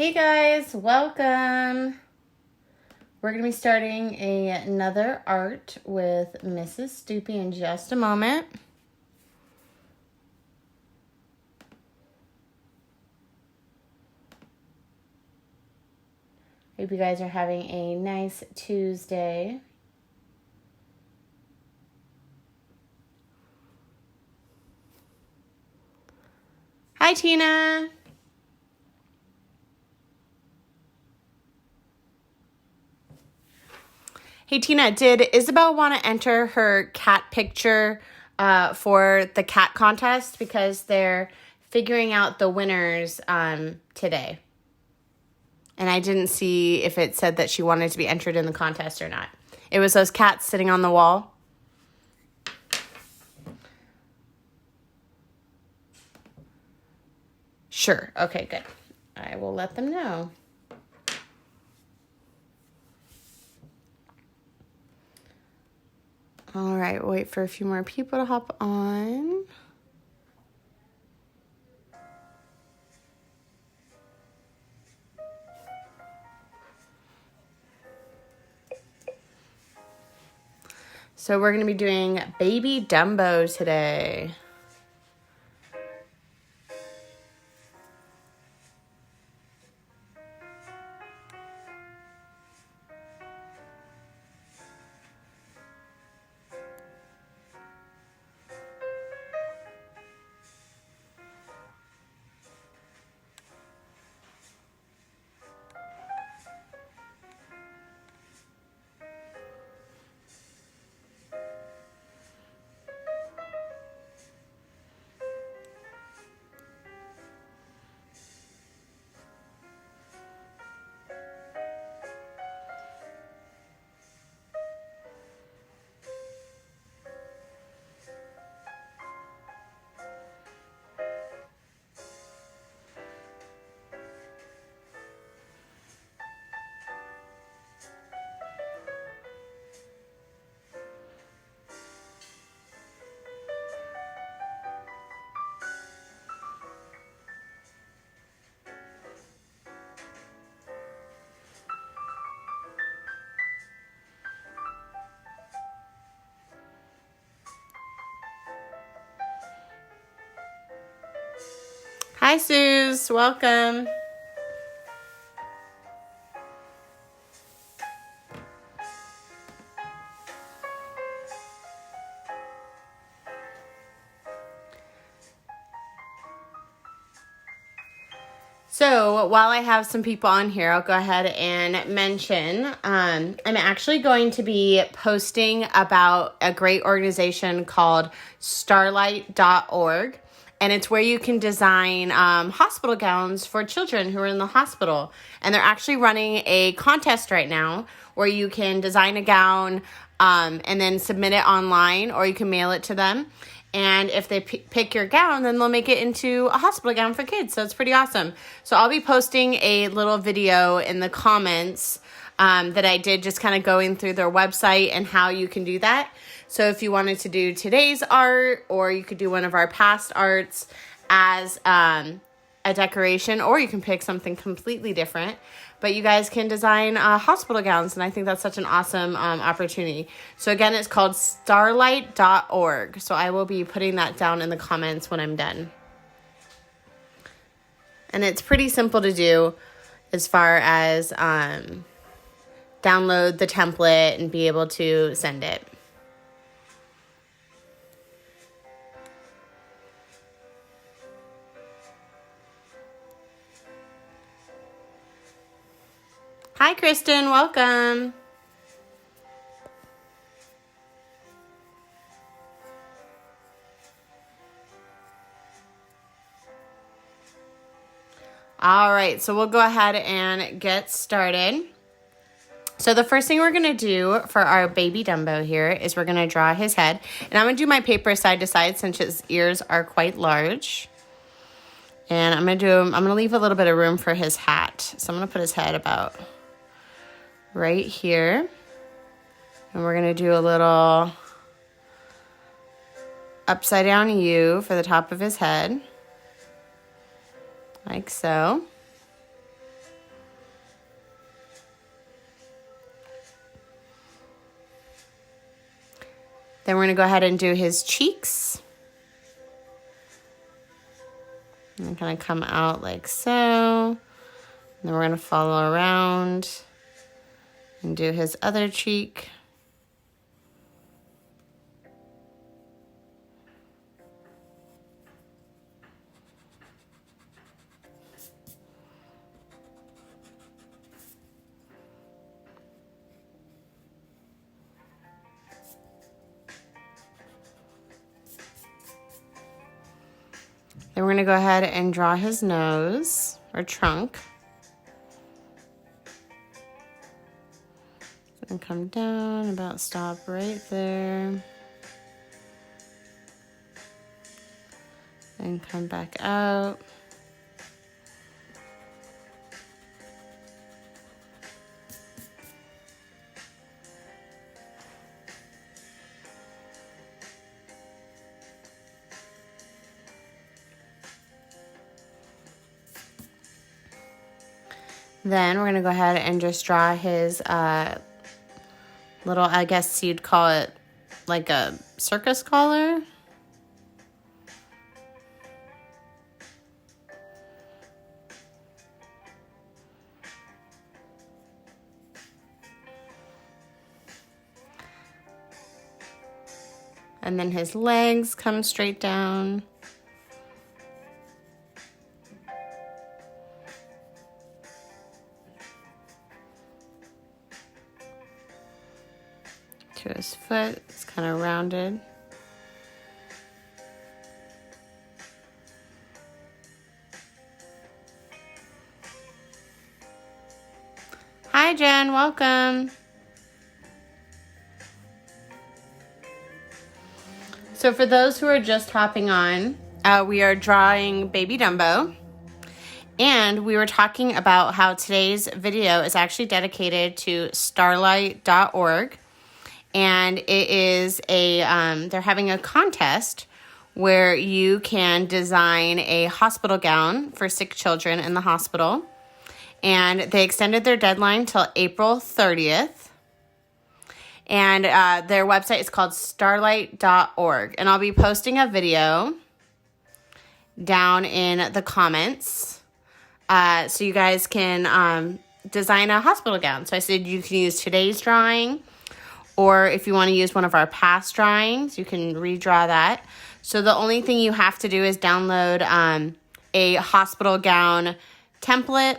Hey guys, welcome. We're going to be starting another art with Mrs. Stoopy in just a moment. Hope you guys are having a nice Tuesday. Hi, Tina. Hey, Tina, did Isabel want to enter her cat picture for the cat contest? Because they're figuring out the winners today. And I didn't see if it said that she wanted to be entered in the contest or not. It was those cats sitting on the wall. Sure. Okay, good. I will let them know. All right, wait for a few more people to hop on. So we're going to be doing Baby Dumbo today. Hi, Suze. Welcome. So while I have some people on here, I'll go ahead and mention I'm actually going to be posting about a great organization called starlight.org. And it's where you can design hospital gowns for children who are in the hospital. And they're actually running a contest right now where you can design a gown and then submit it online, or you can mail it to them. And if they pick your gown, then they'll make it into a hospital gown for kids. So it's pretty awesome. So I'll be posting a little video in the comments that I did, just kind of going through their website and how you can do that. So if you wanted to do today's art, or you could do one of our past arts as a decoration, or you can pick something completely different. But you guys can design hospital gowns, and I think that's such an awesome opportunity. So again, it's called starlight.org. So I will be putting that down in the comments when I'm done. And it's pretty simple to do as far as download the template and be able to send it. Hi, Kristen. Welcome. All right, so we'll go ahead and get started. So the first thing we're going to do for our baby Dumbo here is we're going to draw his head. And I'm going to do my paper side to side since his ears are quite large. And I'm going to leave a little bit of room for his hat. So I'm going to put his head about right here. And we're going to do a little upside down U for the top of his head. Like so. Then we're going to go ahead and do his cheeks. And kind of come out like so. And then we're going to follow around and do his other cheek. Then we're going to go ahead and draw his nose or trunk. And come down, about stop right there. And come back out. Then we're going to go ahead and just draw his little, I guess you'd call it like a circus collar. And then his legs come straight down. To his foot, it's kind of rounded. Hi Jen, welcome. So for those who are just hopping on, we are drawing Baby Dumbo. And we were talking about how today's video is actually dedicated to starlight.org. And it is they're having a contest where you can design a hospital gown for sick children in the hospital. And they extended their deadline till April 30th. And their website is called starlight.org. And I'll be posting a video down in the comments so you guys can design a hospital gown. So I said you can use today's drawing. Or if you want to use one of our past drawings, you can redraw that. So the only thing you have to do is download a hospital gown template.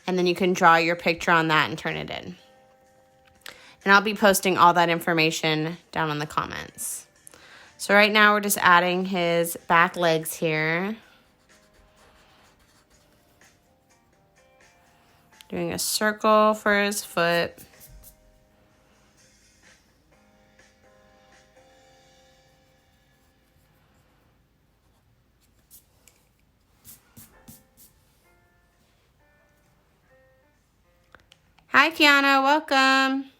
And then you can draw your picture on that and turn it in. And I'll be posting all that information down in the comments. So right now we're just adding his back legs here. Doing a circle for his foot. Hi, Kiana. Welcome.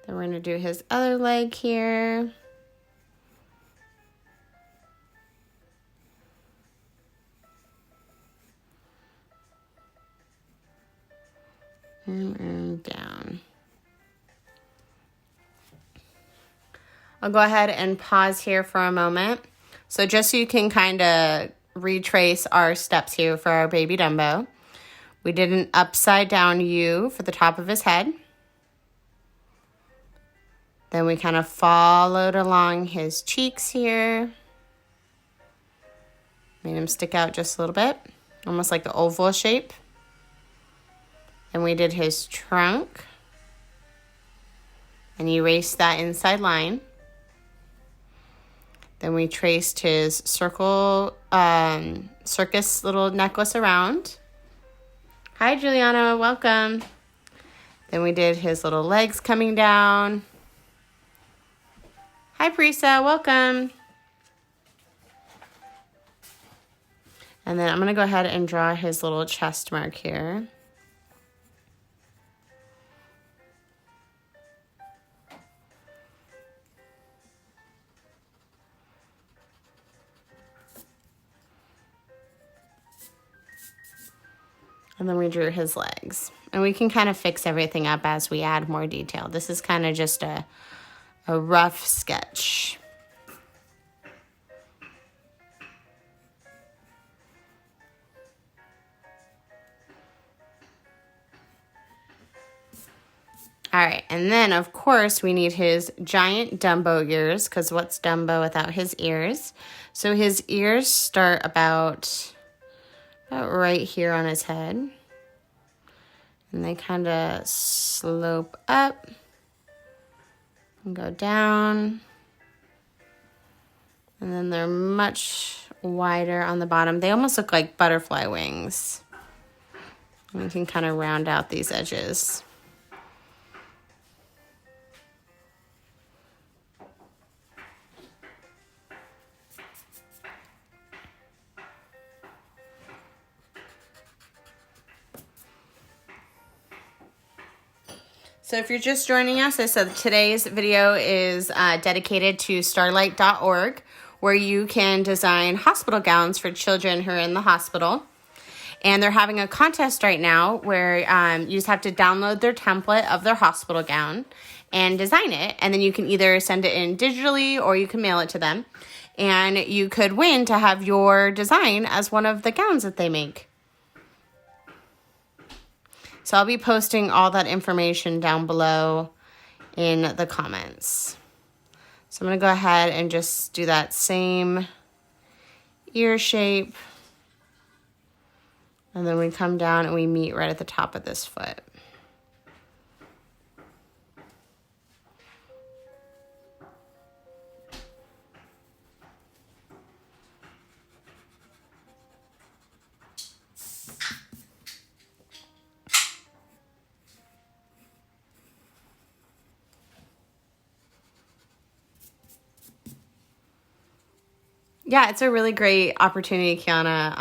Then we're going to do his other leg here. And down. I'll go ahead and pause here for a moment. So just so you can kind of retrace our steps here for our baby Dumbo. We did an upside down U for the top of his head. Then we kind of followed along his cheeks here. Made him stick out just a little bit, almost like the oval shape. Then we did his trunk. And erased that inside line. Then we traced his circle, circus little necklace around. Hi, Juliana. Welcome. Then we did his little legs coming down. Hi, Prisa. Welcome. And then I'm going to go ahead and draw his little chest mark here. And then we drew his legs. And we can kind of fix everything up as we add more detail. This is kind of just a rough sketch. All right, and then of course we need his giant Dumbo ears, because what's Dumbo without his ears? So his ears start about right here on his head. And they kind of slope up and go down. And then they're much wider on the bottom. They almost look like butterfly wings. And we can kind of round out these edges. So if you're just joining us, I said today's video is dedicated to starlight.org, where you can design hospital gowns for children who are in the hospital. And they're having a contest right now where you just have to download their template of their hospital gown and design it. And then you can either send it in digitally or you can mail it to them. And you could win to have your design as one of the gowns that they make. So I'll be posting all that information down below in the comments. So I'm going to go ahead and just do that same ear shape. And then we come down and we meet right at the top of this foot. Yeah, it's a really great opportunity, Kiana.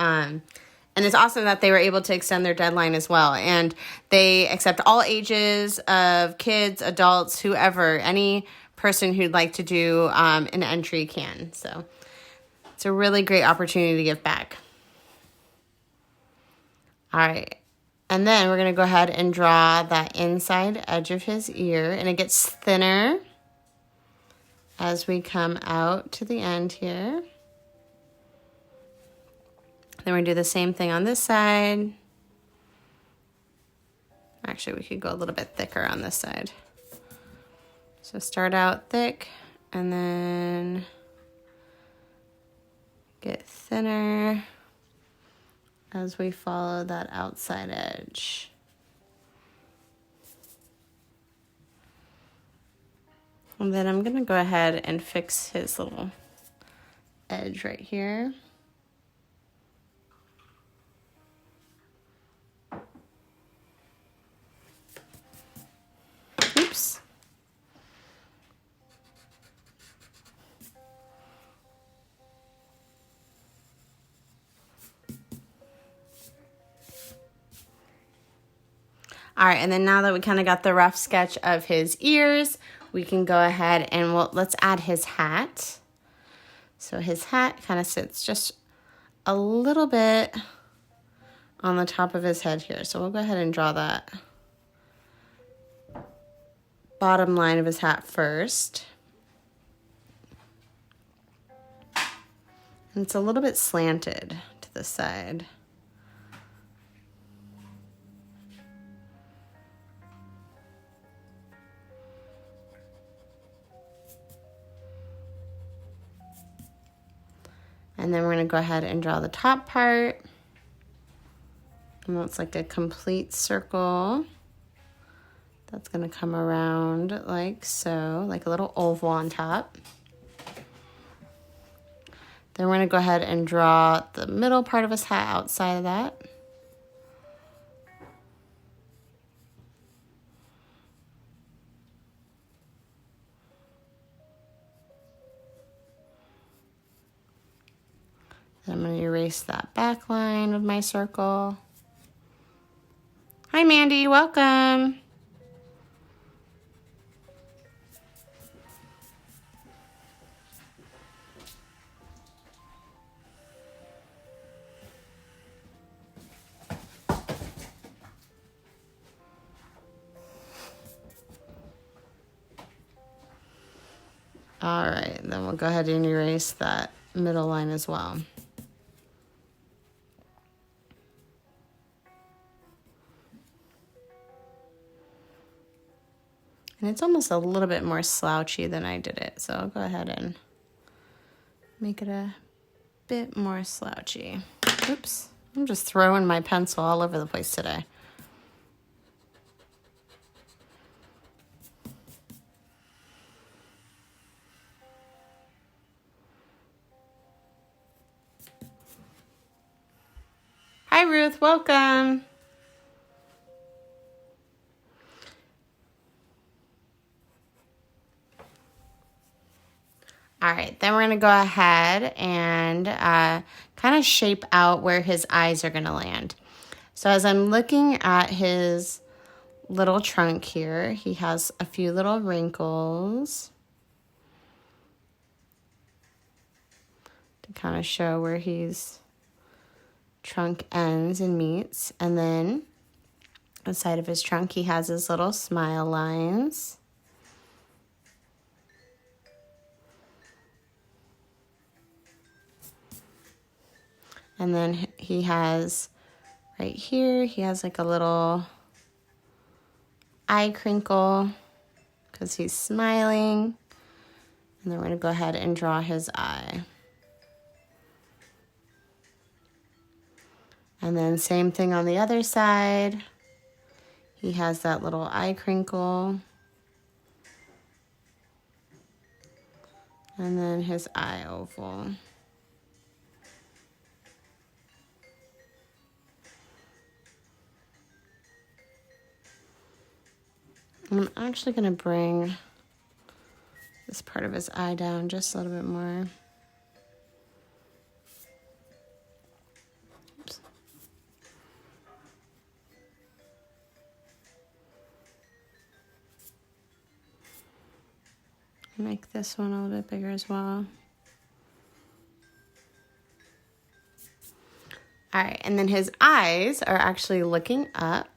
And it's awesome that they were able to extend their deadline as well. And they accept all ages of kids, adults, whoever, any person who'd like to do an entry can. So it's a really great opportunity to give back. All right. And then we're going to go ahead and draw that inside edge of his ear. And it gets thinner as we come out to the end here. Then we're going to do the same thing on this side. Actually, we could go a little bit thicker on this side. So start out thick and then get thinner as we follow that outside edge. And then I'm going to go ahead and fix his little edge right here. Oops. All right, and then now that we kind of got the rough sketch of his ears, we can go ahead and let's add his hat. So his hat kind of sits just a little bit on the top of his head here. So we'll go ahead and draw that bottom line of his hat first. And it's a little bit slanted to the side. And then we're going to go ahead and draw the top part. And that's like a complete circle. That's going to come around like so, like a little oval on top. Then we're going to go ahead and draw the middle part of his hat outside of that. Then I'm going to erase that back line of my circle. Hi, Mandy. Welcome. All right, then we'll go ahead and erase that middle line as well. And it's almost a little bit more slouchy than I did it. So I'll go ahead and make it a bit more slouchy. Oops, I'm just throwing my pencil all over the place today. Hi, Ruth, welcome. All right, then we're gonna go ahead and kind of shape out where his eyes are gonna land. So as I'm looking at his little trunk here, he has a few little wrinkles to kind of show where his trunk ends and meets. And then on the side of his trunk, he has his little smile lines. And then he has, right here, he has like a little eye crinkle because he's smiling. And then we're going to go ahead and draw his eye. And then same thing on the other side. He has that little eye crinkle. And then his eye oval. I'm actually going to bring this part of his eye down just a little bit more. Oops. Make this one a little bit bigger as well. All right, and then his eyes are actually looking up.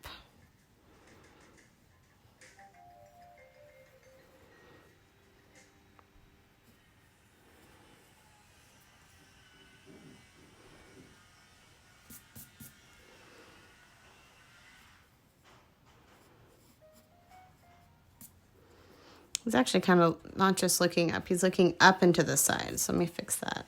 He's actually kind of not just looking up, he's looking up into the side. So let me fix that.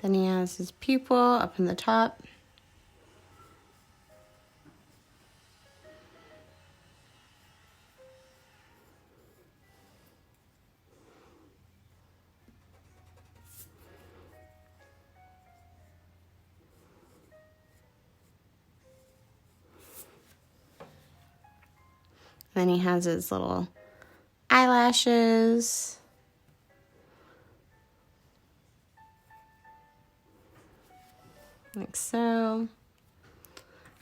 Then he has his pupil up in the top. Then he has his little eyelashes. Like so.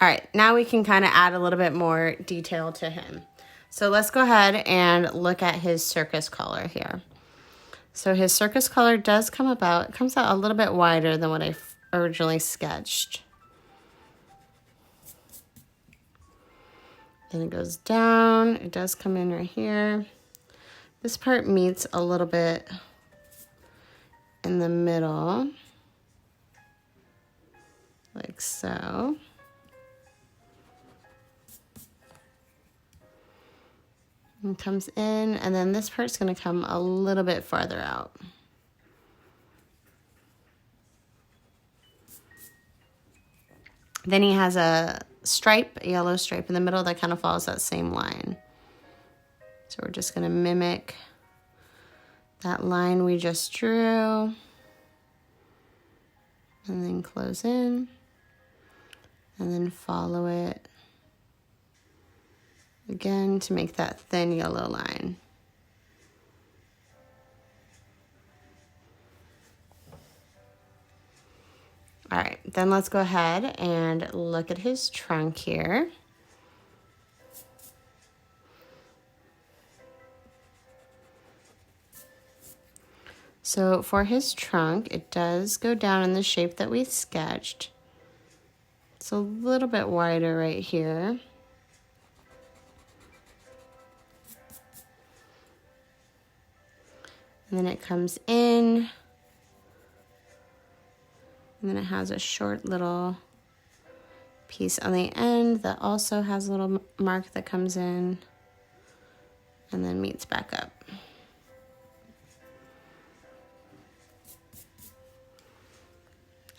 All right, now we can kind of add a little bit more detail to him. So let's go ahead and look at his circus collar here. So his circus collar does comes out a little bit wider than what I originally sketched. Then it goes down, it does come in right here. This part meets a little bit in the middle. Like so. And comes in, and then this part's going to come a little bit farther out. Then he has a stripe, a yellow stripe in the middle that kind of follows that same line. So we're just going to mimic that line we just drew. And then close in. And then follow it again to make that thin yellow line. All All right, then let's go ahead and look at his trunk here. So for his trunk, it does go down in the shape that we sketched. It's a little bit wider right here. And then it comes in. And then it has a short little piece on the end that also has a little mark that comes in and then meets back up.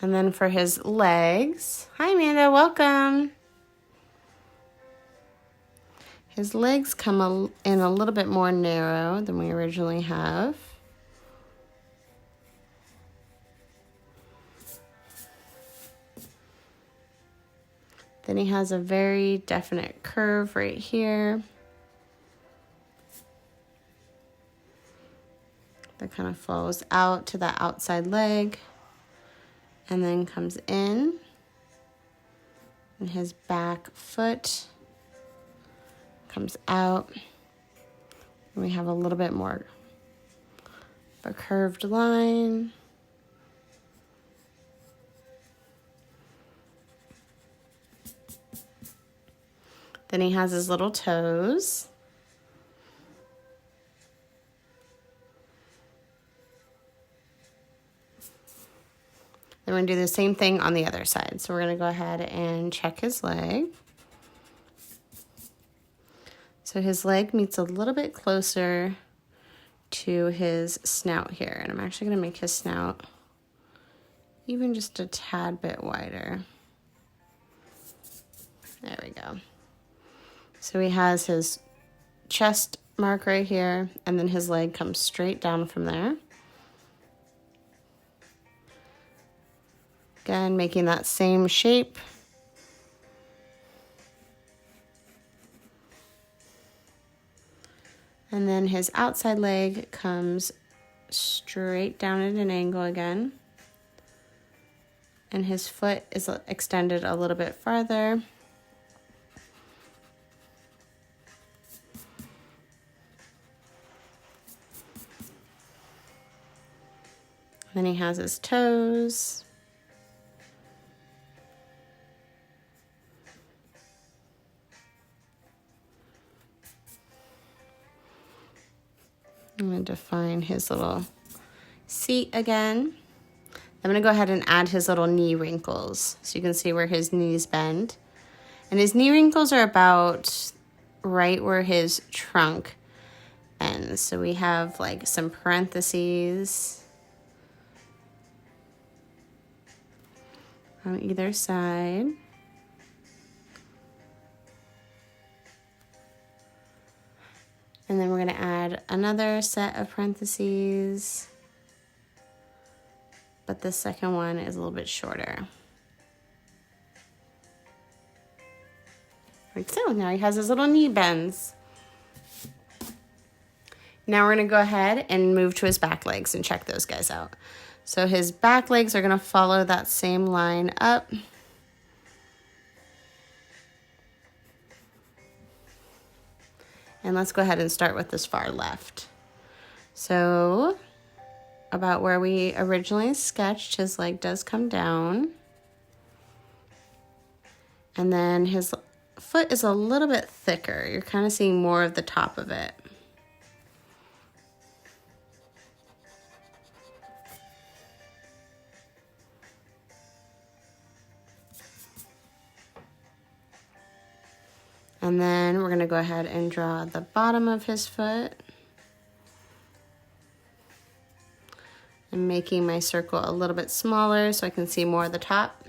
And then for his legs, hi Amanda, welcome. His legs come in a little bit more narrow than we originally have. Then he has a very definite curve right here that kind of flows out to the outside leg and then comes in. And his back foot comes out. And we have a little bit more of a curved line. Then he has his little toes. Then we're going to do the same thing on the other side. So we're going to go ahead and check his leg. So his leg meets a little bit closer to his snout here. And I'm actually going to make his snout even just a tad bit wider. There we go. So he has his chest mark right here, and then his leg comes straight down from there. Again, making that same shape. And then his outside leg comes straight down at an angle again. And his foot is extended a little bit farther. Then he has his toes. I'm going to define his little seat again. I'm going to go ahead and add his little knee wrinkles so you can see where his knees bend. And his knee wrinkles are about right where his trunk ends. So we have like some parentheses on either side. And then we're going to add another set of parentheses, but the second one is a little bit shorter. Like so. Now he has his little knee bends. Now we're going to go ahead and move to his back legs and check those guys out. So his back legs are going to follow that same line up. And let's go ahead and start with this far left. So about where we originally sketched, his leg does come down. And then his foot is a little bit thicker. You're kind of seeing more of the top of it. And then we're going to go ahead and draw the bottom of his foot. I'm making my circle a little bit smaller so I can see more of the top.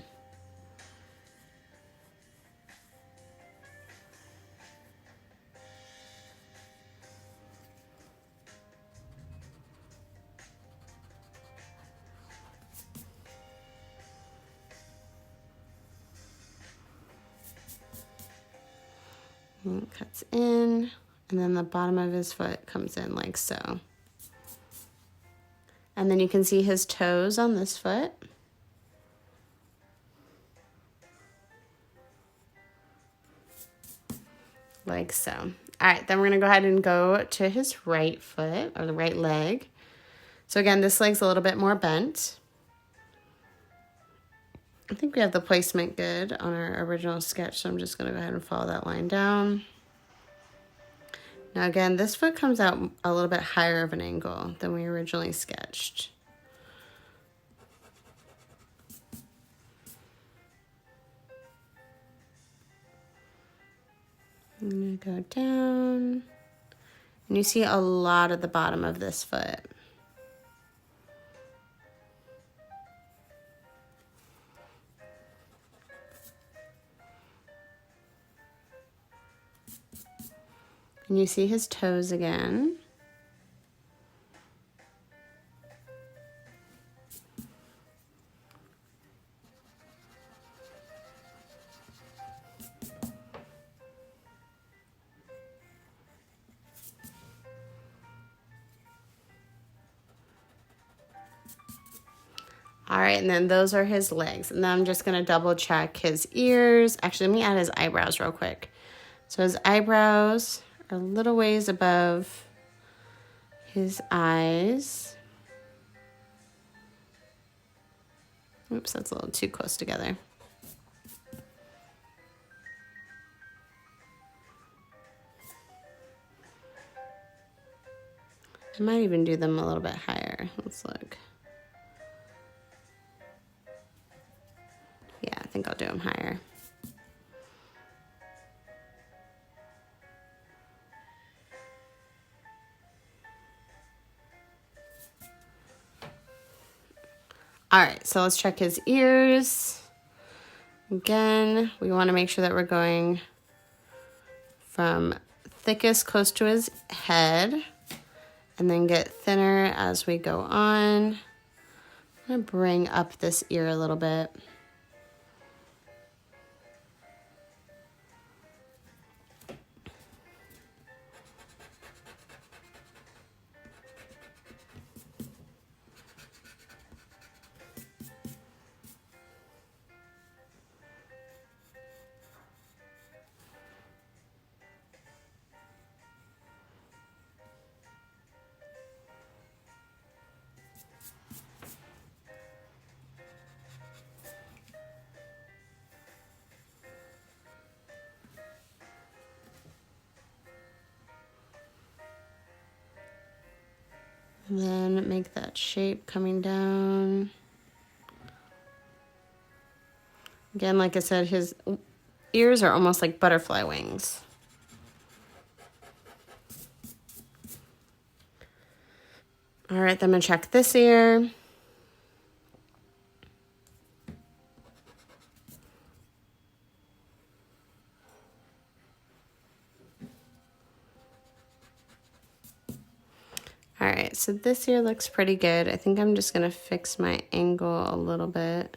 And it cuts in, and then the bottom of his foot comes in like so. And then you can see his toes on this foot. like so. All right, then we're going to go ahead and go to his right foot, or the right leg. So again, this leg's a little bit more bent. I think we have the placement good on our original sketch, so I'm just going to go ahead and follow that line down. Now again, this foot comes out a little bit higher of an angle than we originally sketched. I'm going to go down, and you see a lot of the bottom of this foot. And you see his toes again. All right, and then those are his legs. And then I'm just gonna double check his ears. Actually, let me add his eyebrows real quick. So his eyebrows are a little ways above his eyes. Oops, that's a little too close together. I might even do them a little bit higher. Let's look. Yeah, I think I'll do them higher. All right, so let's check his ears. Again, we want to make sure that we're going from thickest close to his head and then get thinner as we go on. I'm going to bring up this ear a little bit. And then make that shape coming down. Again, like I said, his ears are almost like butterfly wings. All right, then I'm gonna check this ear. All right, so this ear looks pretty good. I think I'm just gonna fix my angle a little bit.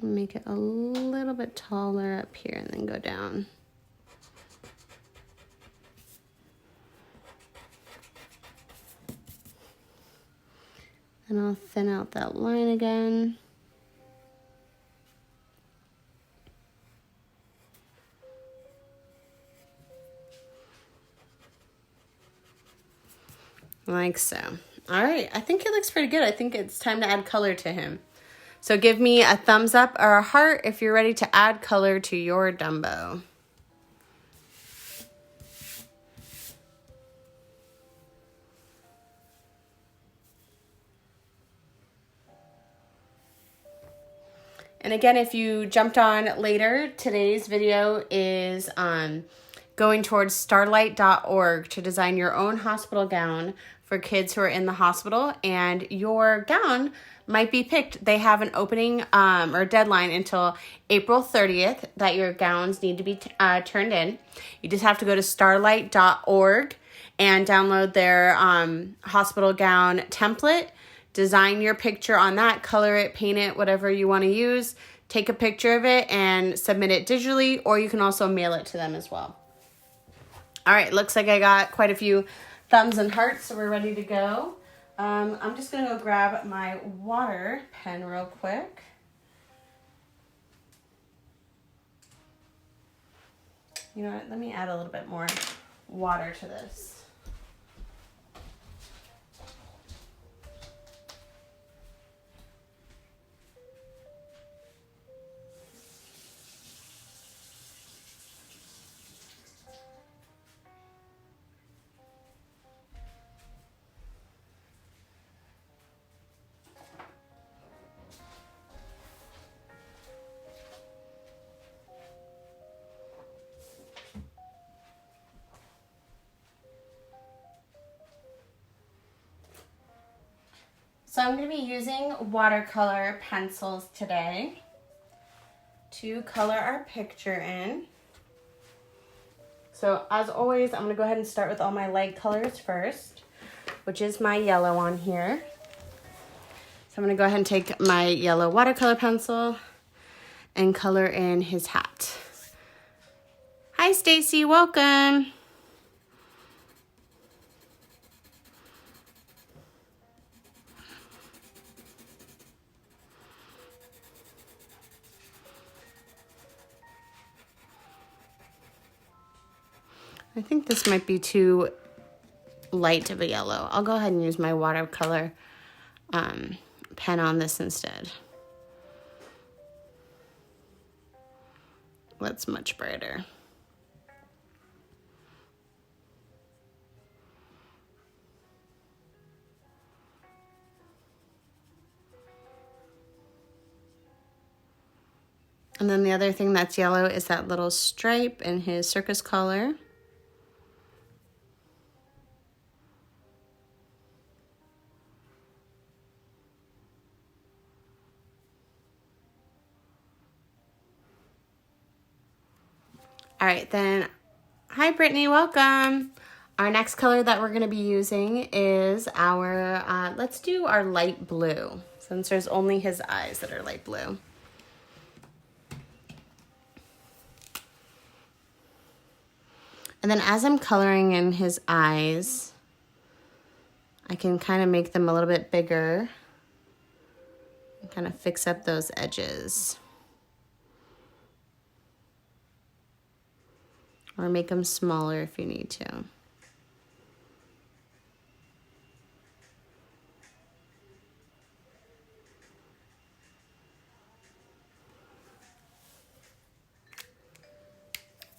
Make it a little bit taller up here and then go down. And I'll thin out that line again. Like so. All right, I think it looks pretty good. I think it's time to add color to him. So give me a thumbs up or a heart if you're ready to add color to your Dumbo. And again, if you jumped on later, today's video is going towards starlight.org to design your own hospital gown for kids who are in the hospital, and your gown might be picked. They have an opening or deadline until April 30th that your gowns need to be turned in. You just have to go to starlight.org and download their hospital gown template, design your picture on that, color it, paint it, whatever you want to use, take a picture of it and submit it digitally, or you can also mail it to them as well. All right, looks like I got quite a few thumbs and hearts, so we're ready to go. I'm just going to go grab my water pen real quick. You know what? Let me add a little bit more water to this. So I'm going to be using watercolor pencils today to color our picture in. So as always, I'm going to go ahead and start with all my light colors first, which is my yellow on here. So I'm going to go ahead and take my yellow watercolor pencil and color in his hat. Hi Stacy, welcome. I think this might be too light of a yellow. I'll go ahead and use my watercolor pen on this instead. That's much brighter. And then the other thing that's yellow is that little stripe in his circus collar. All right, then, hi Brittany, welcome. Our next color that we're gonna be using is our, let's do our light blue, since there's only his eyes that are light blue. And then as I'm coloring in his eyes, I can kind of make them a little bit bigger and kind of fix up those edges. Or make them smaller if you need to.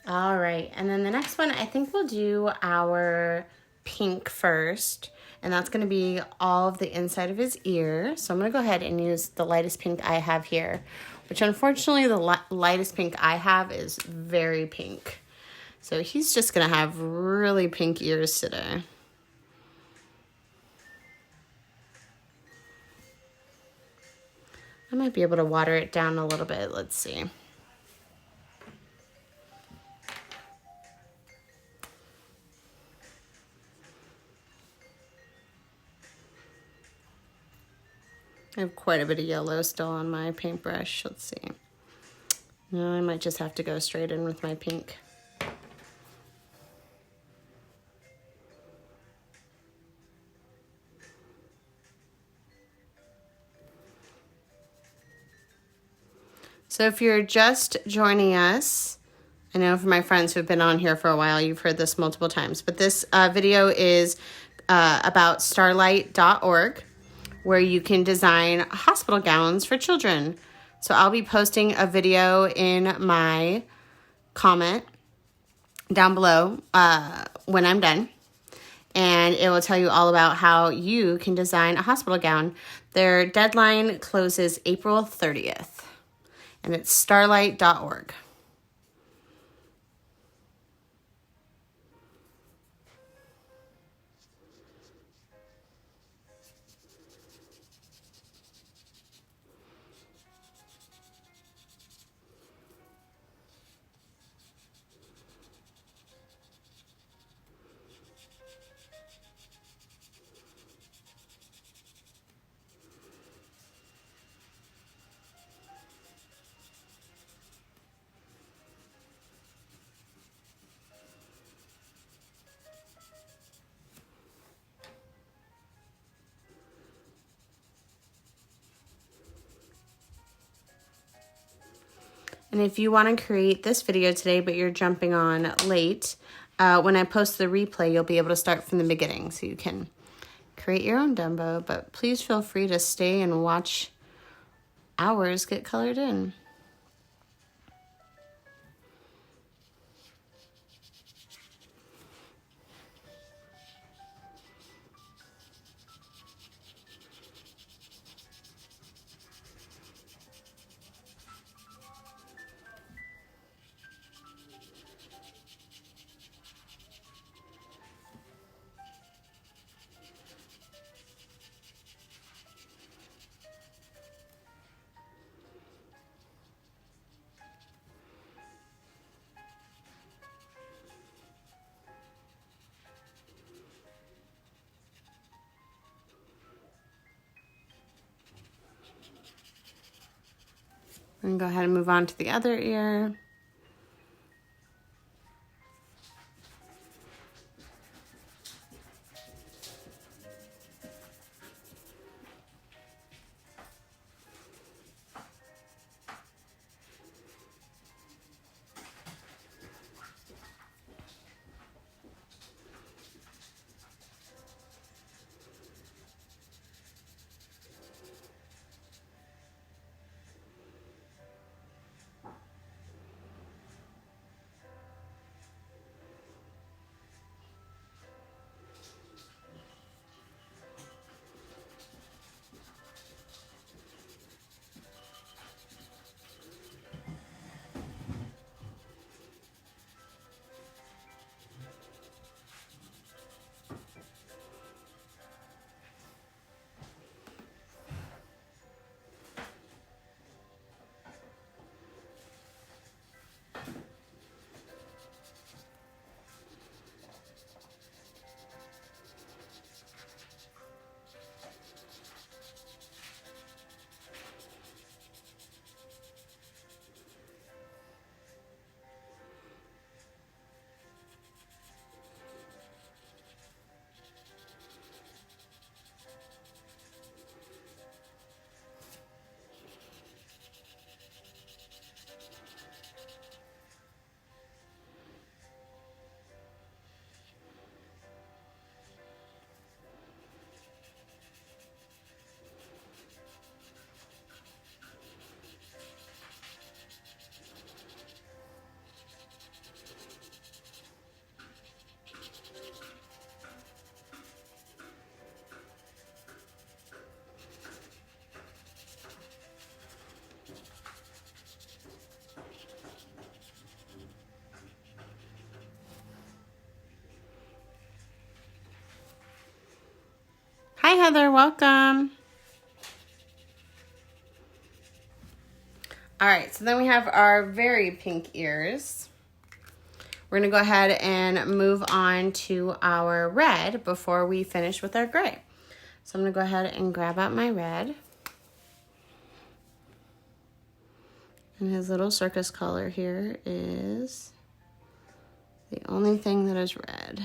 All right, and then the next one, I think we'll do our pink first, and that's gonna be all of the inside of his ear. So I'm gonna go ahead and use the lightest pink I have here, which unfortunately the lightest pink I have is very pink. So he's just gonna have really pink ears today. I might be able to water it down a little bit, let's see. I have quite a bit of yellow still on my paintbrush, let's see. No, I might just have to go straight in with my pink. So if you're just joining us, I know for my friends who've been on here for a while, you've heard this multiple times, but this video is about starlight.org, where you can design hospital gowns for children. So I'll be posting a video in my comment down below when I'm done. And it will tell you all about how you can design a hospital gown. Their deadline closes April 30th. And it's starlight.org. And if you want to create this video today, but you're jumping on late, when I post the replay, you'll be able to start from the beginning. So you can create your own Dumbo, but please feel free to stay and watch ours get colored in. And go ahead and move on to the other ear. Hi, Heather. Welcome. All right, so then we have our very pink ears. We're going to go ahead and move on to our red before we finish with our gray. So I'm going to go ahead and grab out my red. And his little circus color here is the only thing that is red.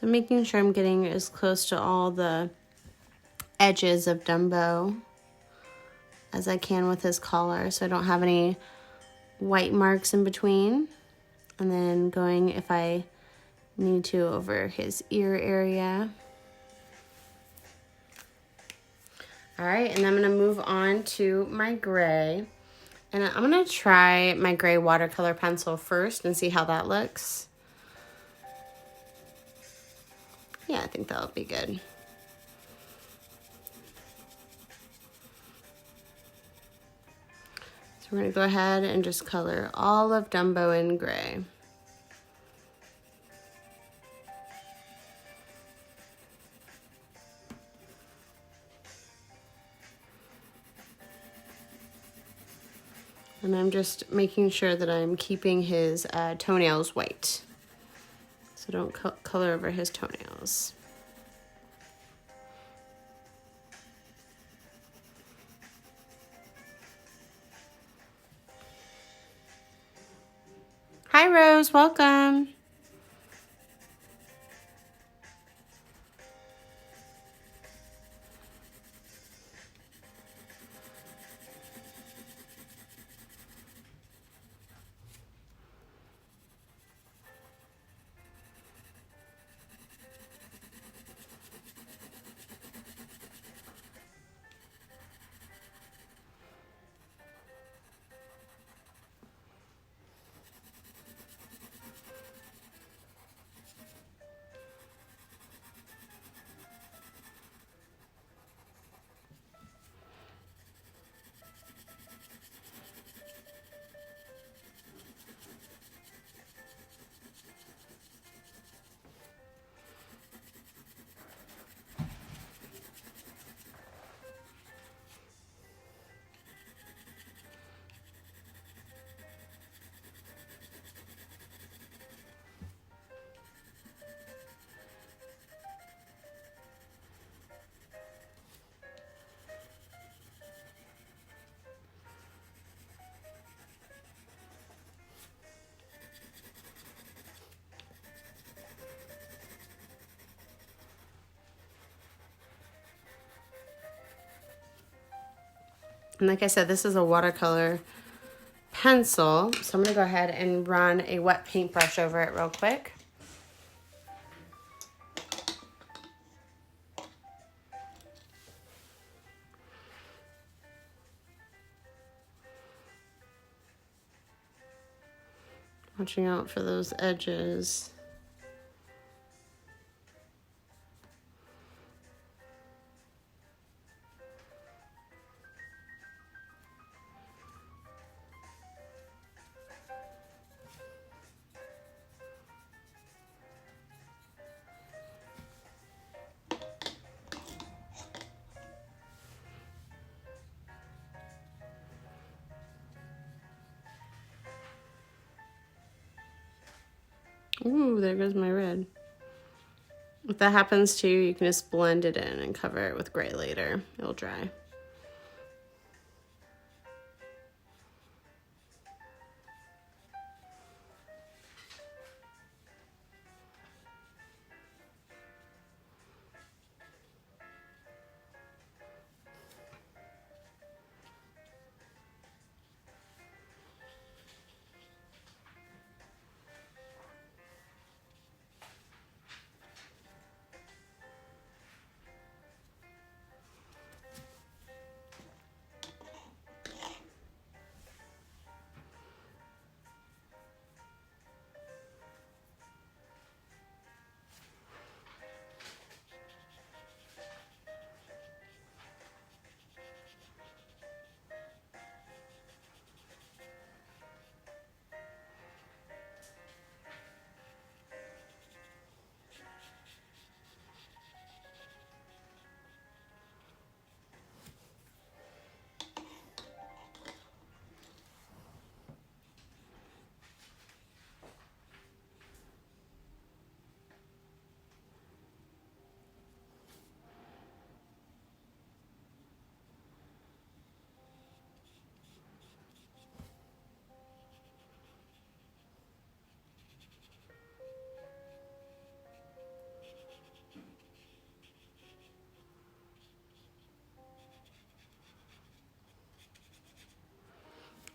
So making sure I'm getting as close to all the edges of Dumbo as I can with his collar, so I don't have any white marks in between. And then going, if I need to, over his ear area. All right, and I'm gonna move on to my gray. And I'm gonna try my gray watercolor pencil first and see how that looks. Yeah, I think that'll be good. So we're gonna go ahead and just color all of Dumbo in gray. And I'm just making sure that I'm keeping his toenails white. So don't color over his toenails. Hi, Rose, welcome. And like I said, this is a watercolor pencil, so I'm gonna go ahead and run a wet paintbrush over it real quick. Watching out for those edges. Ooh, there goes my red. If that happens to you, you can just blend it in and cover it with gray later. It'll dry.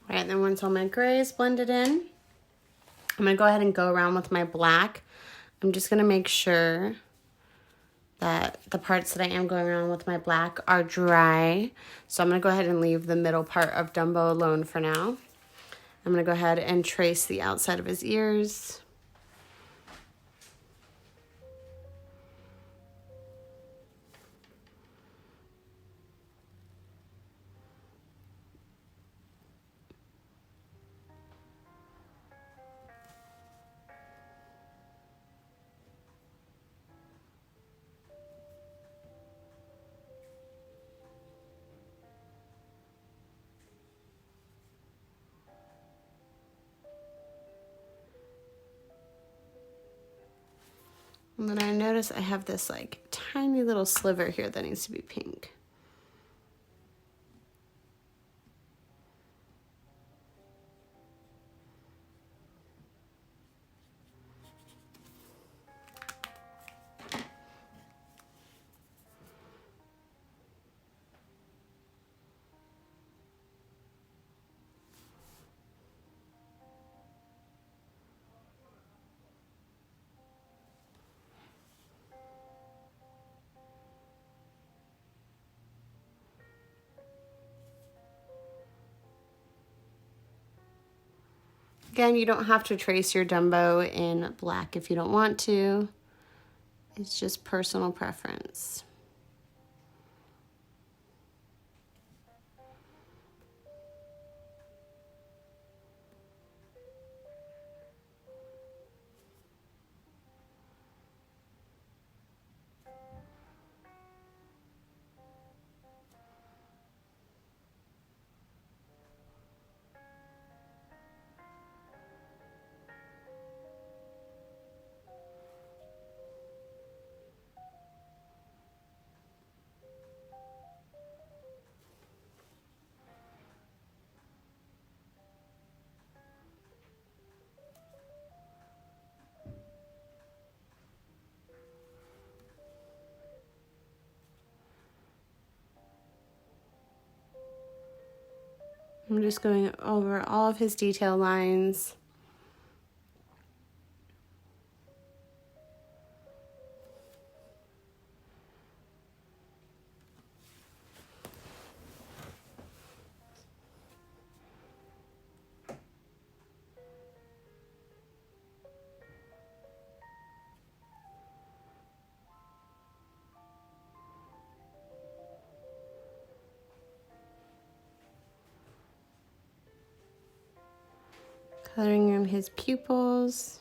All right, then once all my gray is blended in, I'm going to go ahead and go around with my black. I'm just going to make sure that the parts that I am going around with my black are dry. So I'm going to go ahead and leave the middle part of Dumbo alone for now. I'm going to go ahead and trace the outside of his ears. And then I notice I have this like tiny little sliver here that needs to be pink. Again, you don't have to trace your Dumbo in black if you don't want to. It's just personal preference. I'm just going over all of his detail lines. Coloring in his pupils.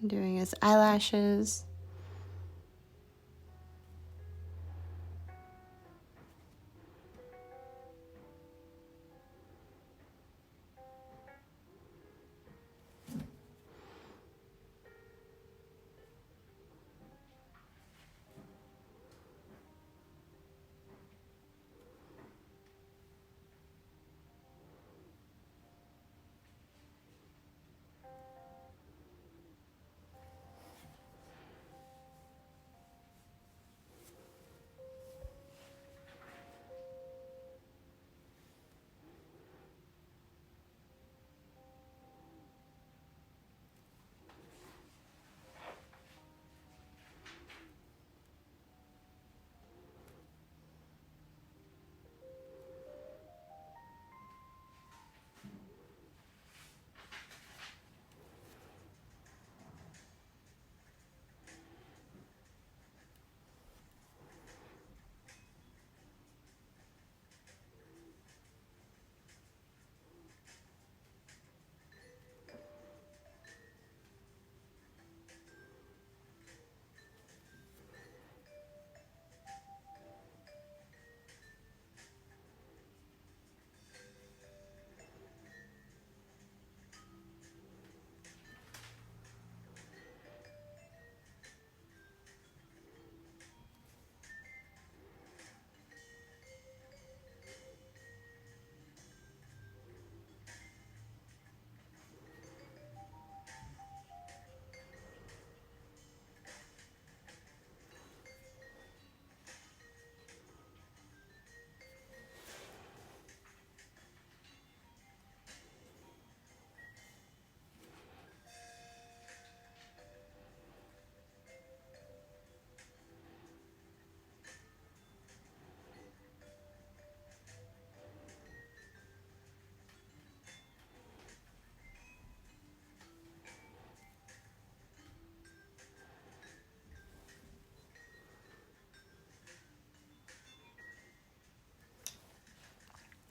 Doing his eyelashes.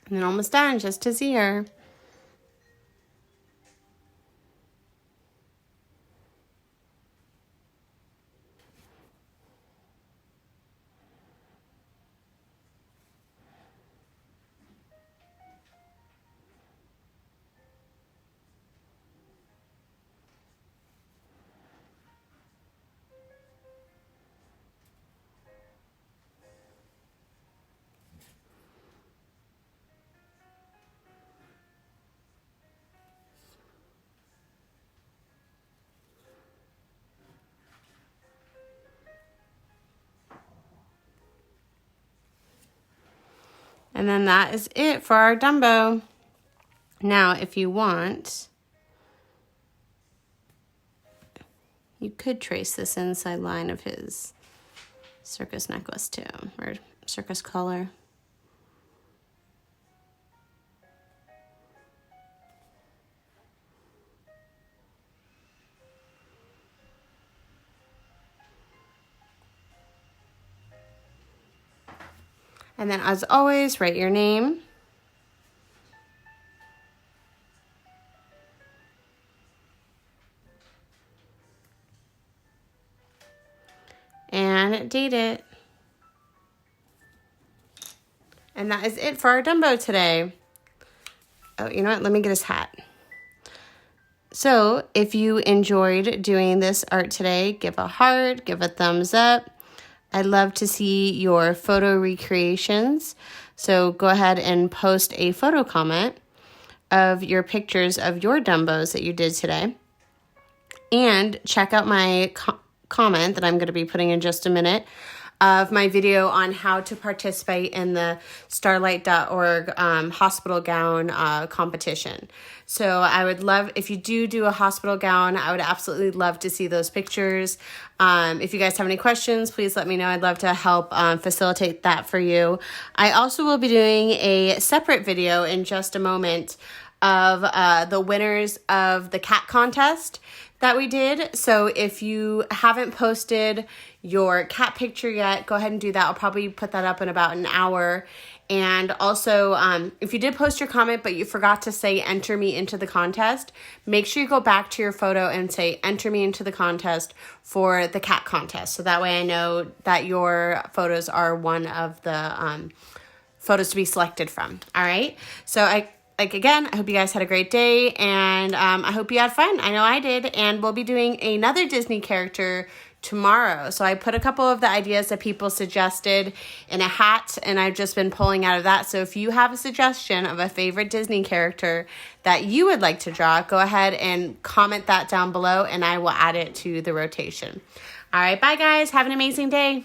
And then almost done, just his ear. And then that is it for our Dumbo. Now, if you want, you could trace this inside line of his circus necklace too, or circus collar. And then as always, write your name. And date it. And that is it for our Dumbo today. Oh, you know what? Let me get his hat. So if you enjoyed doing this art today, give a heart, give a thumbs up. I'd love to see your photo recreations. So go ahead and post a photo comment of your pictures of your Dumbos that you did today. And check out my comment that I'm going to be putting in just a minute of my video on how to participate in the starlight.org hospital gown competition. So I would love, if you do a hospital gown, I would absolutely love to see those pictures. If you guys have any questions, please let me know. I'd love to help facilitate that for you. I also will be doing a separate video in just a moment of the winners of the cat contest that we did. So if you haven't posted your cat picture yet, go ahead and do that. I'll probably put that up in about an hour. And also, if you did post your comment, but you forgot to say enter me into the contest, make sure you go back to your photo and say enter me into the contest for the cat contest. So that way I know that your photos are one of the photos to be selected from. All right. So again, I hope you guys had a great day, and I hope you had fun. I know I did, and we'll be doing another Disney character tomorrow. So I put a couple of the ideas that people suggested in a hat, and I've just been pulling out of that. So if you have a suggestion of a favorite Disney character that you would like to draw, go ahead and comment that down below, and I will add it to the rotation. All right, bye guys. Have an amazing day.